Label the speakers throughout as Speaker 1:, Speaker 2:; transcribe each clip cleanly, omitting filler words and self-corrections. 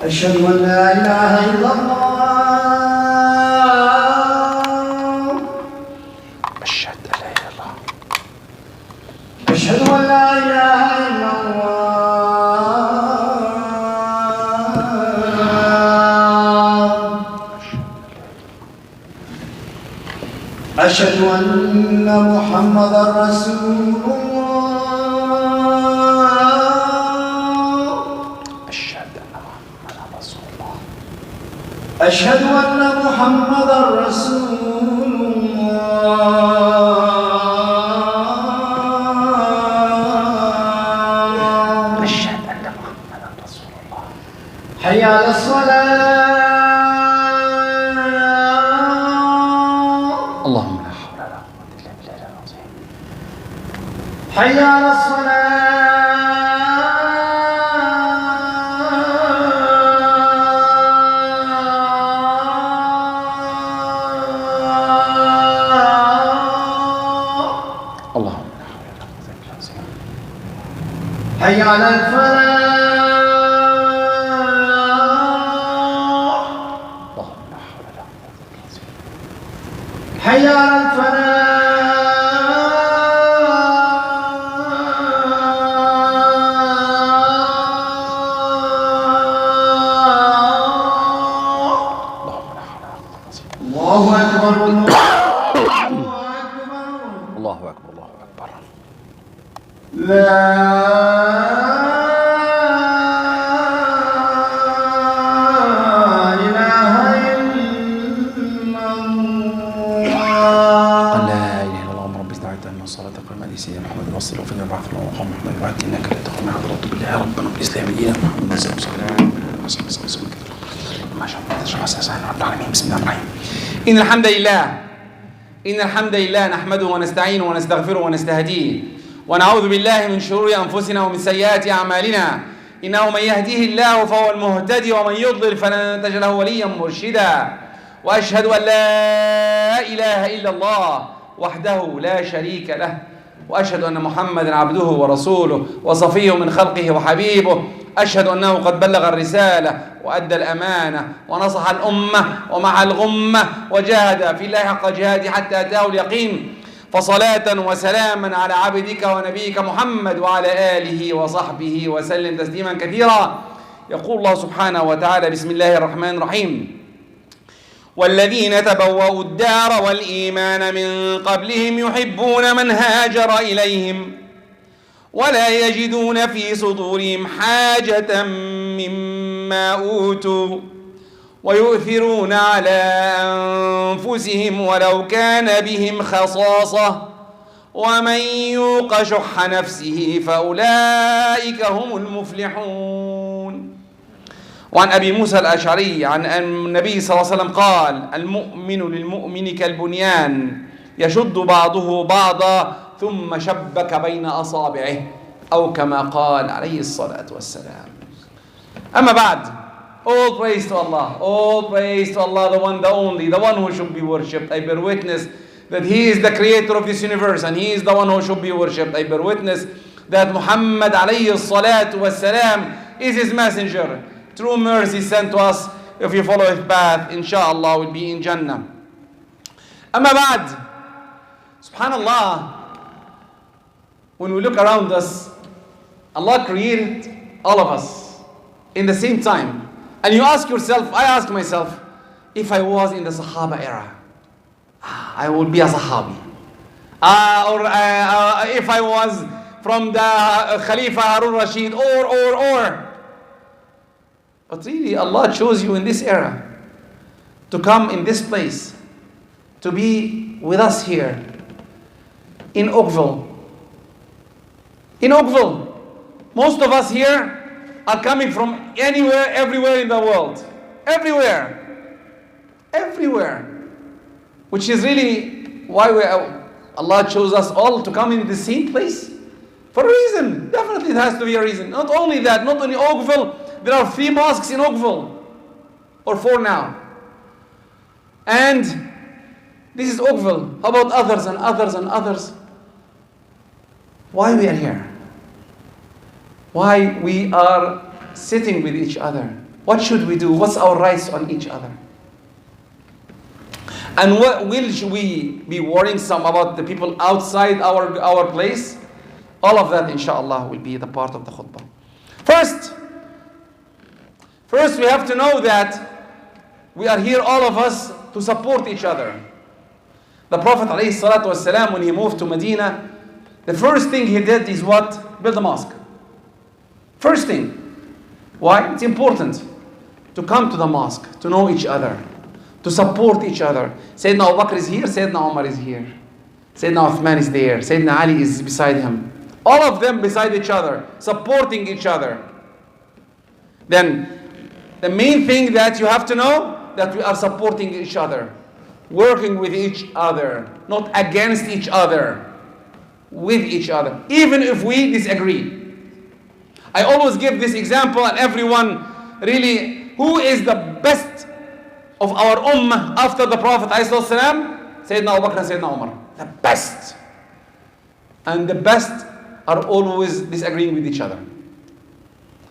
Speaker 1: أشهد أن لا إله إلا الله.
Speaker 2: أشهد أن لا إله إلا الله.
Speaker 1: أشهد أن لا إله إلا الله. أشهد أن محمدا رسول الله.
Speaker 2: أشهد أن محمدا رسول الله.
Speaker 1: أشهد أن محمدا رسول الله.
Speaker 2: أشهد أن محمدا رسول الله.
Speaker 1: حي على الصلاة.
Speaker 2: اللهم لا حول ولا قوة إلا بالله العظيم.
Speaker 1: حي على الصلاة.
Speaker 2: اللهم لا حول ولا قوة إلا بالله.
Speaker 1: حي على الفلاح.
Speaker 2: اللهم لا حول ولا قوة إلا بالله.
Speaker 1: حي على الفلاح. الله أكبر.
Speaker 2: الله أكبر. الله أكبر.
Speaker 1: لا إله إلا الله.
Speaker 2: لا إله إلا الله رب استعدت أن الصلاة قائمة على سيدنا محمد وصل وفينا بعث الله محمد بعد إنك لا تخرج من حضرة بالله ربنا بالإسلام دينا محمد صلى الله عليه وسلم. ما شاء الله رب العالمين. بسم الله الرحمن الرحيم. إن الحمد لله نحمده ونستعينه ونستغفره ونستهديه ونعوذ بالله من شرور أنفسنا ومن سيئات أعمالنا. إنه من يهديه الله فهو المهتدي ومن يضلل فلن تجد له وليا مرشدا. وأشهد أن لا إله إلا الله وحده لا شريك له وأشهد أن محمدا عبده ورسوله وصفيه من خلقه وحبيبه. أشهد أنه قد بلغ الرسالة وأدى الأمانة ونصح الأمة ومع الغمة وجاهد في الله حق جهاده حتى أتاه اليقين. فصلاة وسلاما على عبدك ونبيك محمد وعلى آله وصحبه وسلم تسليما كثيرا. يقول الله سبحانه وتعالى: بسم الله الرحمن الرحيم: والذين تبوأوا الدار والإيمان من قبلهم يحبون من هاجر إليهم ولا يجدون في صدورهم حاجة مما أوتوا ويؤثرون على أنفسهم ولو كان بهم خصاصة ومن يوق شح نفسه فأولئك هم المفلحون. وعن أبي موسى الأشعري عن النبي صلى الله عليه وسلم قال: المؤمن للمؤمن كالبنيان يشد بعضه بعضا ثم شبك بين أصابعه أو كما قال عليه الصلاة والسلام. أما بعد, all praise to Allah, all praise to Allah, the one, the only, the one who should be worshipped. I bear witness that He is the creator of this universe and He is the one who should be worshipped. I bear witness that Muhammad alayhi salatu wassalam is His messenger. True mercy sent to us. If you follow His path, inshallah will be in Jannah. Amma ba'd, subhanallah, when we look around us, Allah created all of us in the same time. And you ask yourself, I ask myself, if I was in the Sahaba era, I would be a Sahabi. Or if I was from the Khalifa Harun Rashid, or. But really, Allah chose you in this era to come in this place, to be with us here in Oakville. In Oakville, most of us here are coming from anywhere, everywhere in the world. Everywhere. Which is really why Allah chose us all to come in the same place. For a reason. Definitely it has to be a reason. Not only that, not only Oakville, there are 3 mosques in Oakville. Or 4 now. And this is Oakville. How about others and others and others? Why we are here? Why we are sitting with each other? What should we do? What's our rights on each other? And what will we be worrying some about the people outside our place? All of that, inshallah, will be the part of the khutbah. First we have to know that we are here, all of us, to support each other. The Prophet ﷺ, when he moved to Medina, the first thing he did is what? Build a mosque. First thing. Why? It's important to come to the mosque, to know each other, to support each other. Sayyidina Abu Bakr is here, Sayyidina Umar is here. Sayyidina Uthman is there, Sayyidina Ali is beside him. All of them beside each other, supporting each other. Then, the main thing that you have to know, that we are supporting each other, working with each other, not against each other, with each other, even if we disagree. I always give this example, and everyone really, who is the best of our ummah after the Prophet ﷺ? Sayyidina Abu Bakr and Sayyidina Umar. The best. And the best are always disagreeing with each other.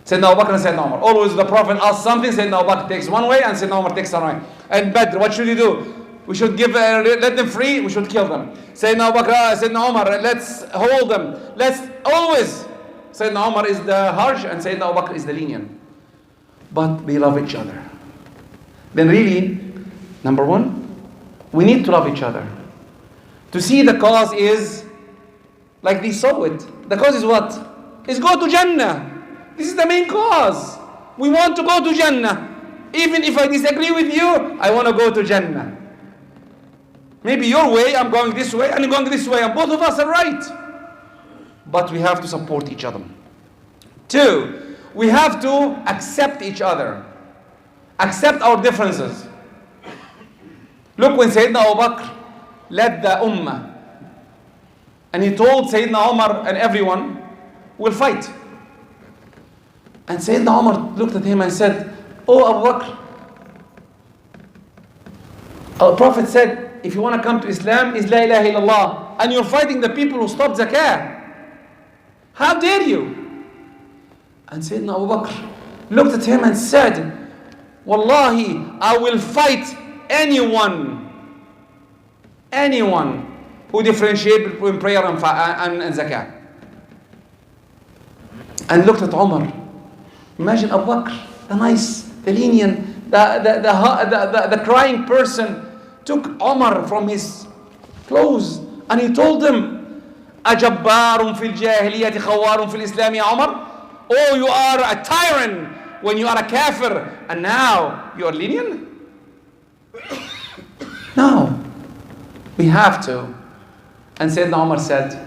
Speaker 2: Sayyidina Abu Bakr and Sayyidina Umar. Always the Prophet asks something, Sayyidina Abu Bakr takes one way and Sayyidina Umar takes another way. And Badr, what should you do? We should let them free, we should kill them. Sayyidina Abu Bakr, Sayyidina Umar, let's hold them. Let's always. Sayyidina Umar is the harsh and Sayyidina Abu Bakr is the lenient. But they love each other. Then really, number one, we need to love each other. To see the cause is, like they saw it. The cause is what? Is go to Jannah. This is the main cause. We want to go to Jannah. Even if I disagree with you, I want to go to Jannah. Maybe your way, I'm going this way, and you're going this way, and both of us are right. But we have to support each other. Two, we have to accept each other. Accept our differences. Look, when Sayyidina Abu Bakr led the ummah, and he told Sayyidina Umar and everyone, we'll fight. And Sayyidina Umar looked at him and said, oh Abu Bakr, our Prophet said, if you want to come to Islam, is La ilaha illallah. And you're fighting the people who stopped zakah. How dare you? And Sayyidina Abu Bakr looked at him and said, Wallahi, I will fight anyone who differentiates between prayer and zakah. And looked at Umar. Imagine Abu Bakr, the nice, the lenient, the crying person, took Umar from his clothes and he told him, أَجَبَّارٌ فِي الْجَاهِلِيَّةِ خَوَّارٌ فِي الْإِسْلَامِ يَا Umar. Oh, you are a tyrant when you are a kafir, and now you are lenient? No. We have to. And Sayyidina Umar said,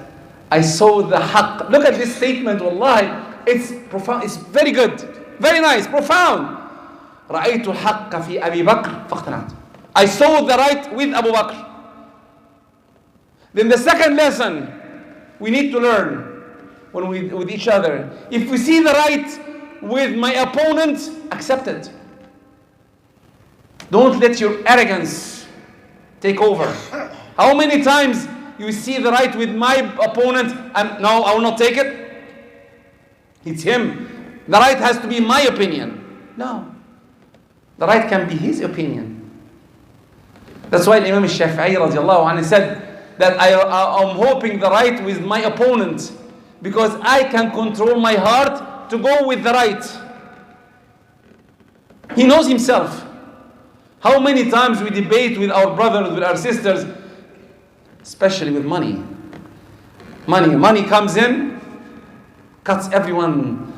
Speaker 2: I saw the haqq. Look at this statement, wallahi. It's profound. It's very good. Very nice. Profound. رَأَيْتُ الْحَقَّ فِي أَبِي بَكْرٍ فَاقْتَنَعْتُ. I saw the right with Abu Bakr. Then the second lesson we need to learn with each other. If we see the right with my opponent, accept it. Don't let your arrogance take over. How many times you see the right with my opponent and no, I will not take it? It's him. The right has to be my opinion. No. The right can be his opinion. That's why Imam al-Shafi'i radiallahu anhu said that I'm hoping the right with my opponent because I can control my heart to go with the right. He knows himself. How many times we debate with our brothers, with our sisters, especially with money. Money comes in, cuts everyone.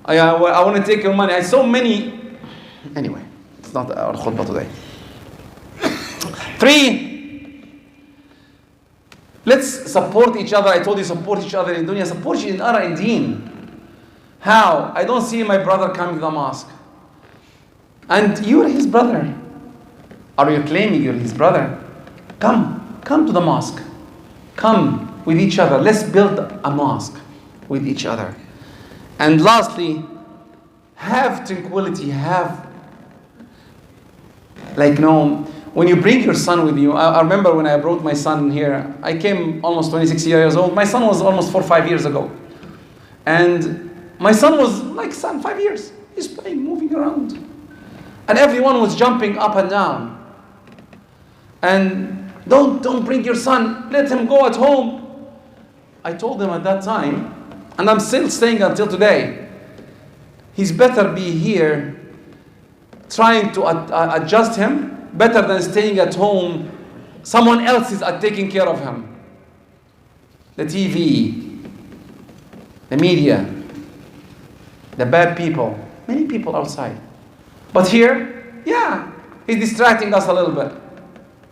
Speaker 2: I want to take your money. I saw many. Anyway, it's not our khutbah today. 3, let's support each other. I told you support each other in dunya, support each other in deen. How? I don't see my brother coming to the mosque. And you're his brother. Are you claiming you're his brother? Come to the mosque. Come with each other. Let's build a mosque with each other. And lastly, have tranquility, when you bring your son with you. I remember when I brought my son here, I came almost 26 years old. My son was almost 4 or 5 years ago. And my son was like 5 years. He's playing, moving around. And everyone was jumping up and down. And don't bring your son, let him go at home. I told him at that time, and I'm still saying until today, he's better be here trying to adjust him, better than staying at home. Someone else is taking care of him. The TV, the media, the bad people, many people outside. But here, yeah, he's distracting us a little bit.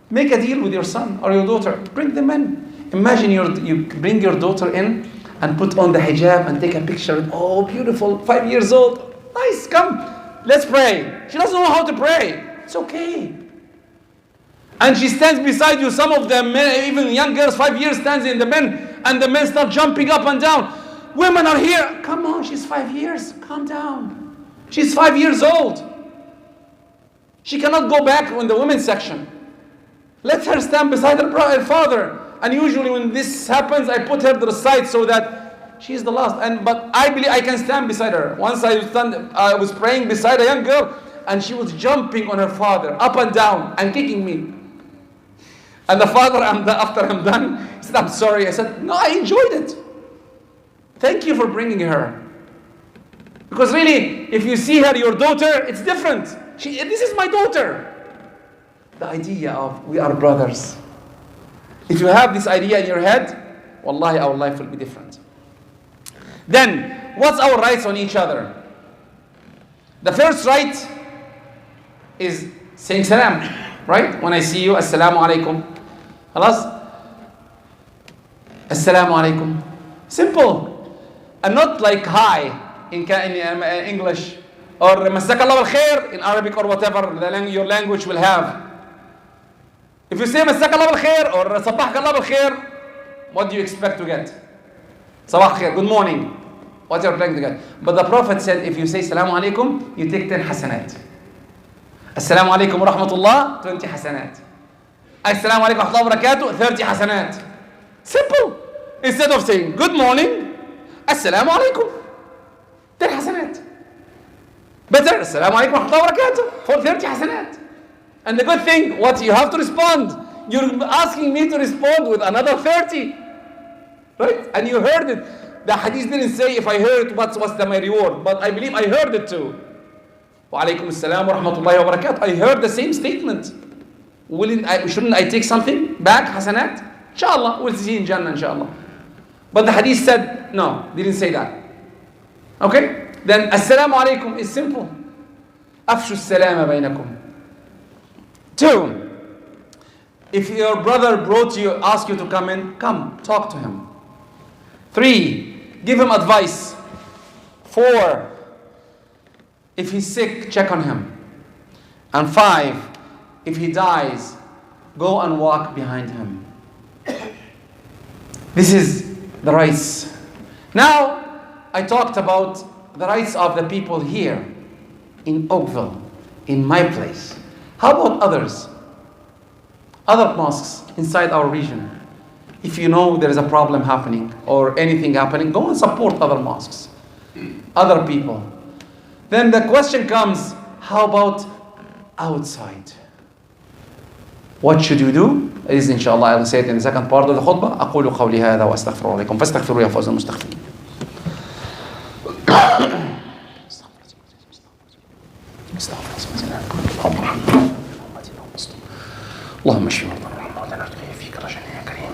Speaker 2: Make a deal with your son or your daughter. Bring them in. Imagine you bring your daughter in and put on the hijab and take a picture. Oh, beautiful, 5 years old. Nice, come. Let's pray. She doesn't know how to pray. It's okay. And she stands beside you. Some of them, even young girls, 5 years, stands in the men, and the men start jumping up and down. Women are here. Come on, she's 5 years. Calm down. She's 5 years old. She cannot go back in the women's section. Let her stand beside her father. And usually when this happens, I put her to the side so that she's the last. But I believe I can stand beside her. Once I was praying beside a young girl, and she was jumping on her father, up and down, and kicking me. And the father, after I'm done, he said, I'm sorry. I said, no, I enjoyed it. Thank you for bringing her. Because really, if you see her, your daughter, it's different. This is my daughter. The idea of we are brothers. If you have this idea in your head, wallahi, our life will be different. Then, what's our rights on each other? The first right is saying salam, right? When I see you, assalamu alaikum. Halas? Assalamu alaikum. Simple. And not like hi in English. Or masak Allah al-khair in Arabic or whatever your language will have. If you say masak Allah al-khair or sabah Allah al-khair, what do you expect to get? Sabah khair, good morning. What you're trying to get. But the Prophet said, if you say salamu alaikum, you take 10 hasanat. Assalamu alaikum wa rahmatullah, 20 hasanat. Assalamu alaikum wa rahmatullahi wa barakatuh, 30 hasanat. Simple. Instead of saying good morning, assalamu alaikum, 10 hasanat. Better, assalamu alaikum wa rahmatullahi wa barakatuh, for 30 hasanat. And the good thing, what you have to respond. You're asking me to respond with another 30. Right? And you heard it. The hadith didn't say if I heard it, what's my reward. But I believe I heard it too. Wa alaikum assalam wa rahmatullahi wa barakatuh. I heard the same statement. Shouldn't I take something back, hasanat? Inshallah, we'll see in Jannah, inshallah. But the hadith said, no, didn't say that. Okay? Then, assalamu alaikum is simple. Afshu salama bainakum. 2, if your brother asked you to come in, come, talk to him. 3, give him advice. 4, if he's sick, check on him. And 5, if he dies, go and walk behind him. This is the rights. Now, I talked about the rights of the people here in Oakville, in my place. How about others? Other mosques inside our region. If you know there is a problem happening or anything happening, go and support other mosques, other people. Then the question comes, how about outside? What should you do? Is inshallah, I will say it in the second part of the khutbah. أقول قولي هذا وأستغفر الله لكم فاستغفروا يا فوز المستغفرين. اللهم اشف مرضانا وموتانا فيك رجاء يا كريم.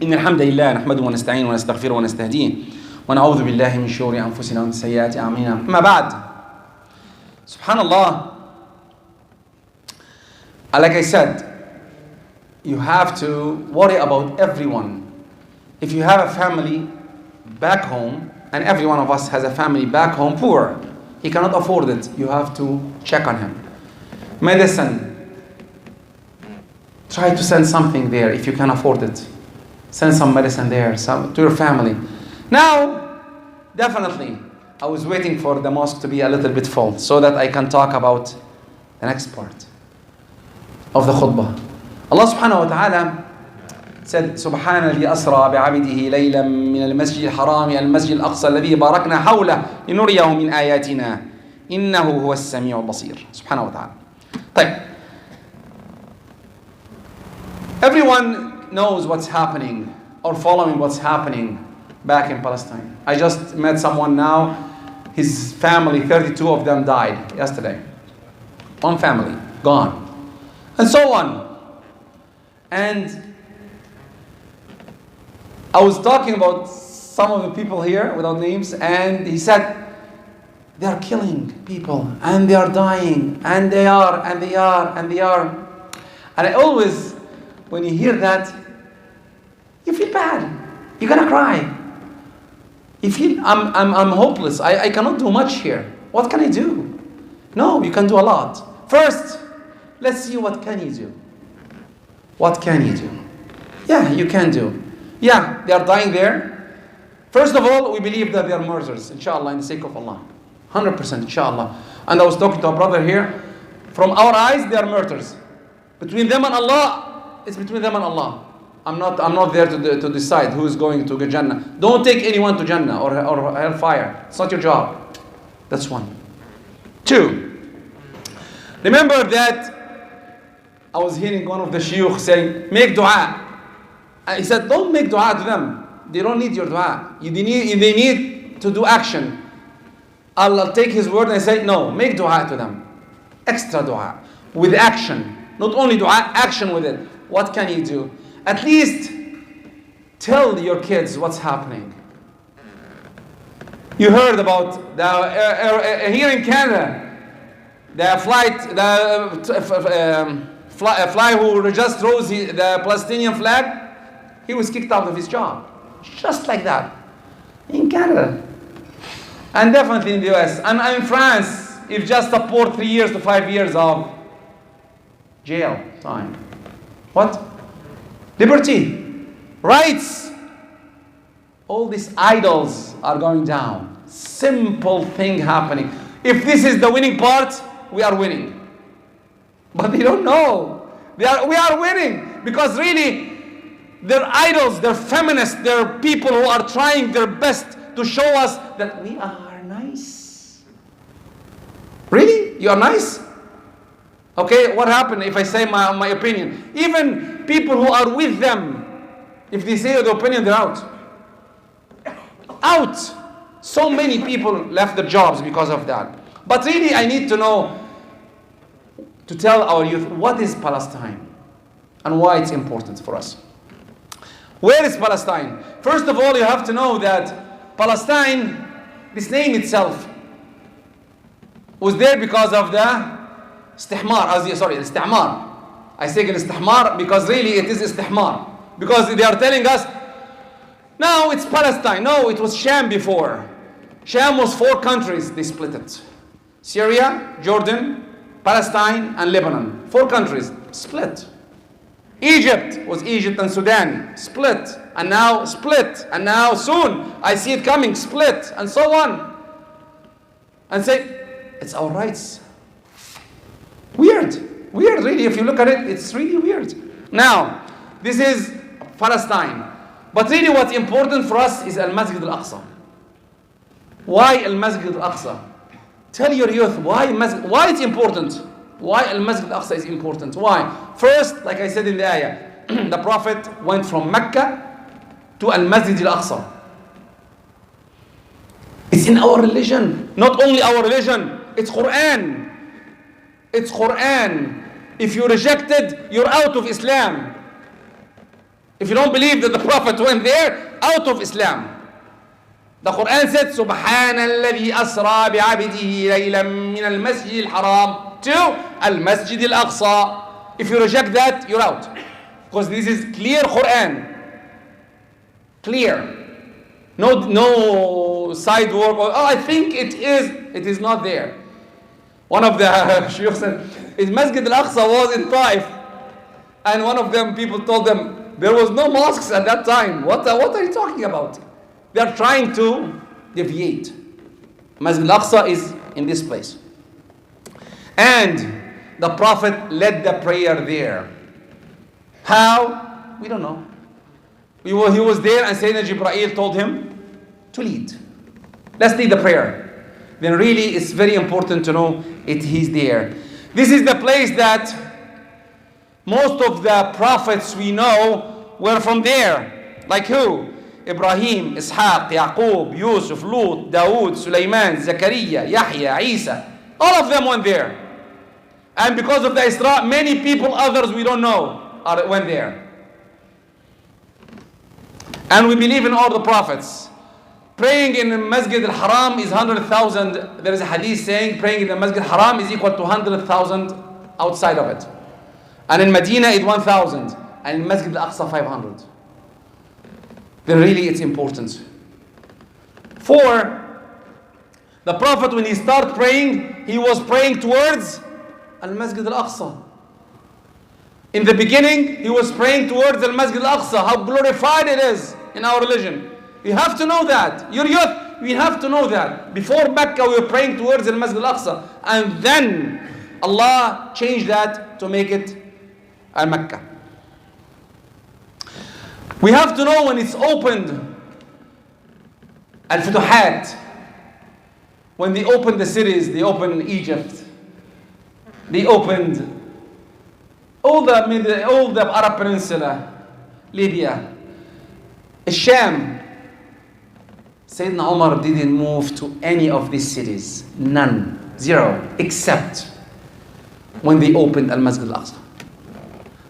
Speaker 2: إن الحمد لله نحمده ونستعينه ونستغفره ونستهديه ونعوذ بالله من شرور أنفسنا ومن سيئات أعمالنا. أما بعد, Subhanallah, like I said, you have to worry about everyone. If you have a family back home, and every one of us has a family back home poor, he cannot afford it, you have to check on him. Medicine, try to send something there if you can afford it. Send some medicine there, to your family. Now, definitely, I was waiting for the mosque to be a little bit full so that I can talk about the next part of the khutbah. Allah subhanahu wa ta'ala said, سبحان الذي أسرى بعبده ليلا من المسجد الحرام إلى المسجد الأقصى الذي باركنا حوله لنريه من آياتنا إنه هو السميع البصير. سبحانه وتعالى. طيب. Everyone knows what's happening or following what's happening back in Palestine. I just met someone now. His family, 32 of them died yesterday. One family, gone. And so on. And I was talking about some of the people here without names, and he said, they are killing people, and they are dying, and they are. And I always, when you hear that, you feel bad. You're gonna cry. You feel, I'm hopeless. I cannot do much here. What can I do? No, you can do a lot. First, let's see what can you do. What can you do? Yeah, you can do. Yeah, they are dying there. First of all, we believe that they are murderers, inshallah, in the sake of Allah. 100%, inshallah. And I was talking to a brother here. From our eyes, they are murderers. Between them and Allah, it's between them and Allah. I'm not there to decide who is going to Jannah. Don't take anyone to Jannah or hellfire. It's not your job. That's one. Two, remember that I was hearing one of the shuyukh saying, make dua. And he said, don't make dua to them. They don't need your dua. They need to do action. I'll take his word and say, no, make dua to them. Extra dua. With action. Not only dua, action with it. What can you do? At least tell your kids what's happening. You heard about here in Canada, the fly who just rose the Palestinian flag, he was kicked out of his job. Just like that. In Canada. And definitely in the US. And in France, if just support 3 years to 5 years of jail time. What? Liberty. Rights. All these idols are going down. Simple thing happening. If this is the winning part, we are winning. But they don't know. We are winning. Because really, they're idols, they're feminists, they're people who are trying their best to show us that we are nice. Really? You are nice? Okay, what happened if I say my opinion? Even people who are with them, if they say the opinion, they're out. Out! So many people left their jobs because of that. But really, I need to know, to tell our youth, what is Palestine? And why it's important for us. Where is Palestine? First of all, you have to know that Palestine, this name itself, was there because of the istihmar. I say istihmar because really it is istihmar. Because they are telling us, no, it's Palestine. No, it was Sham before. Sham was 4 countries, they split it. Syria, Jordan, Palestine, and Lebanon. 4 countries, split. Egypt was Egypt and Sudan, split. And now split. And now soon, I see it coming, split. And so on. And say, it's our rights. Weird really, if you look at it, it's really weird. Now, this is Palestine. But really what's important for us is Al-Masjid Al-Aqsa. Why Al-Masjid Al-Aqsa? Tell your youth why it's important. Why Al-Masjid Al-Aqsa is important. Why? First, like I said in the ayah, the Prophet went from Mecca to Al-Masjid Al-Aqsa. It's in our religion. Not only our religion, it's Quran. It's Quran. If you reject it, you're out of Islam. If you don't believe that the Prophet went there, out of Islam. The Quran said, سبحان الذي أسرى بعبده ليلا من المسجد الحرام to المسجد الأقصى. If you reject that, you're out. Because this is clear Quran. Clear. No side work. I think it is. It is not there. One of the shuyukh said, Masjid al-Aqsa was in Taif. And one of them, people told them, there was no mosques at that time. What are you talking about? They are trying to deviate. Masjid al-Aqsa is in this place. And the Prophet led the prayer there. How? We don't know. He was there and Sayyidina Jibreel told him to lead. Let's lead the prayer. Then really it's very important to know he's there. This is the place that most of the prophets we know were from there. Like who? Ibrahim, Ishaq, Yaqub, Yusuf, Lut, Dawood, Sulaiman, Zakaria, Yahya, Isa. All of them went there. And because of the Isra, many people, others we don't know, went there. And we believe in all the prophets. Praying in the Masjid al-Haram is 100,000. There is a hadith saying praying in the Masjid al-Haram is equal to 100,000 outside of it. And in Medina it's 1,000. And in Masjid al-Aqsa 500. Then really it's important. 4, the Prophet when he started praying, he was praying towards al-Masjid al-Aqsa. In the beginning, he was praying towards al-Masjid al-Aqsa, how glorified it is in our religion. You have to know that. Your youth, we have to know that. Before Mecca, we were praying towards al-Masjid al-Aqsa. And then Allah changed that to make it al-Mecca. We have to know when it's opened, al-Futuhat. When they opened the cities, they opened Egypt. They opened all the Arab Peninsula, Libya, Sham. Sayyidina Umar didn't move to any of these cities. None. 0. Except when they opened Al-Masjid Al-Aqsa.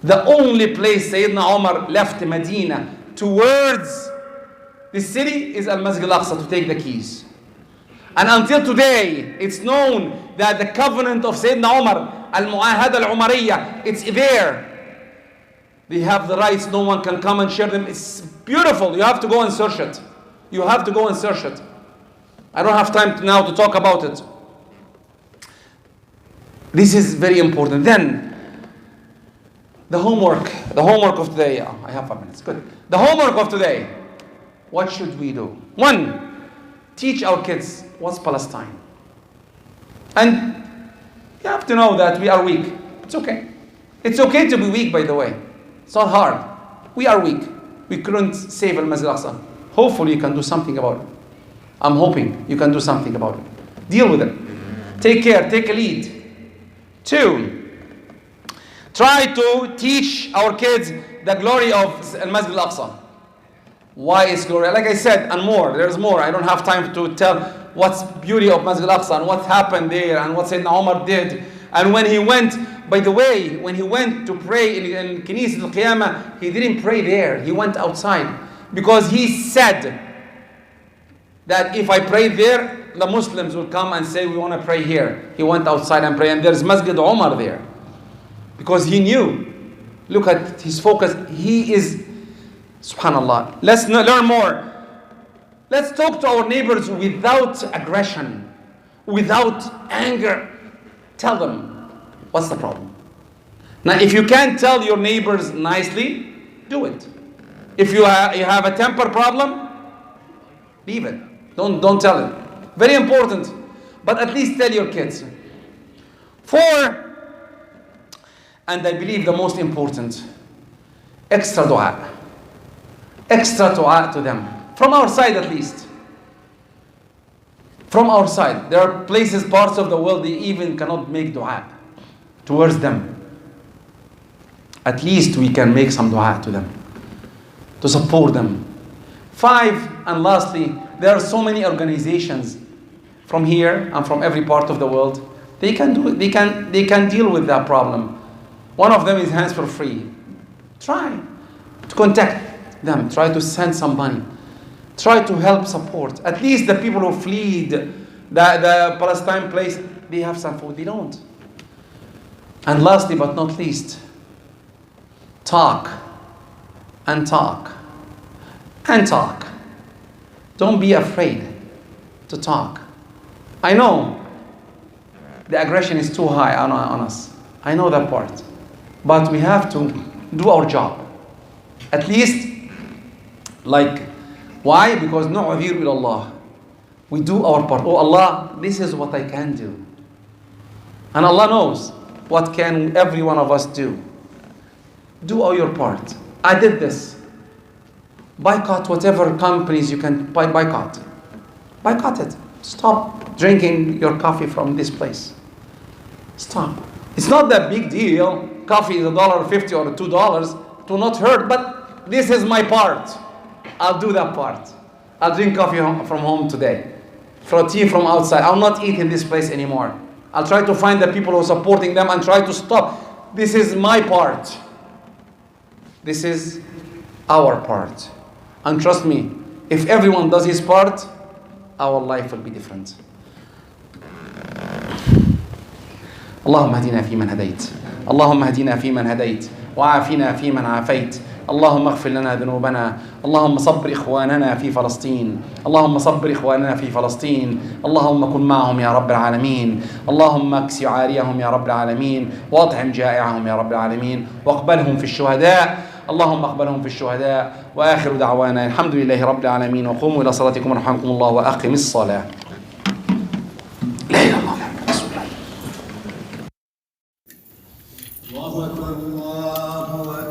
Speaker 2: The only place Sayyidina Umar left Medina towards the city is Al-Masjid Al-Aqsa to take the keys. And until today, it's known that the covenant of Sayyidina Umar, Al-Mu'ahada Al-Umariyya, it's there. They have the rights, no one can come and share them. It's beautiful. You have to go and search it. You have to go and search it. I don't have time now to talk about it. This is very important. Then, the homework of today. I have 5 minutes. Good. The homework of today. What should we do? 1, teach our kids what's Palestine. And you have to know that we are weak. It's okay. It's okay to be weak, by the way. It's not hard. We are weak. We couldn't save Al-Masjid Al-Aqsa. Hopefully you can do something about it. I'm hoping you can do something about it. Deal with it. Take care. Take a lead. 2, try to teach our kids the glory of Al-Masjid Al-Aqsa. Why is glory? Like I said, and more. There's more. I don't have time to tell what's beauty of Masjid Al-Aqsa and what happened there and what Sayyidina Umar did. And when he went, by the way, when he went to pray in Kinis al-Qiyamah, he didn't pray there. He went outside. Because he said that if I pray there, the Muslims will come and say, we want to pray here. He went outside and prayed. And there's Masjid Umar there. Because he knew. Look at his focus. He is, subhanallah. Let's learn more. Let's talk to our neighbors without aggression, without anger. Tell them, what's the problem? Now, if you can't tell your neighbors nicely, do it. If you have a temper problem, leave it. Don't tell it. Very important. But at least tell your kids. 4, and I believe the most important, extra dua. Extra dua to them. From our side at least. From our side. There are places, parts of the world, they even cannot make dua towards them. At least we can make some dua to them. To support them. 5, and lastly, there are so many organizations from here and from every part of the world. They can deal with that problem. One of them is Hands for Free. Try to contact them. Try to send some money. Try to help support. At least the people who fled the Palestine place, they have some food. They don't. And lastly but not least, talk. And talk. And talk. Don't be afraid to talk. I know the aggression is too high on us. I know that part. But we have to do our job. At least, why? Because نُعْذِرُ إِلَى اللَّهِ. We do our part. Oh Allah, this is what I can do. And Allah knows what can every one of us do. Do all your part. I did this. Boycott whatever companies you can boycott. Boycott it. Stop drinking your coffee from this place. Stop. It's not that big deal. Coffee is $1.50 or $2. It will not hurt, but this is my part. I'll do that part. I'll drink coffee from home today. Throw tea from outside. I'll not eat in this place anymore. I'll try to find the people who are supporting them and try to stop. This is my part. This is our part. And trust me, if everyone does his part, our life will be different. اللهم اهدنا فيمن هديت اللهم اهدنا فيمن هديت وعافنا فيمن عافيت اللهم اغفر لنا ذنوبنا اللهم صبر إخواننا في فلسطين اللهم صبر إخواننا في فلسطين اللهم كن معهم يا رب العالمين اللهم اكس عاريهم يا رب العالمين واطعم جائعهم يا رب العالمين واقبلهم في الشهداء اللهم اقبلهم في الشهداء وآخر دعوانا الحمد لله رب العالمين وقوموا إلى صلاتكم رحمكم الله وأقم الصلاة. لا إله إلا الله محمد رسول الله.
Speaker 1: الله أكبر الله أكبر.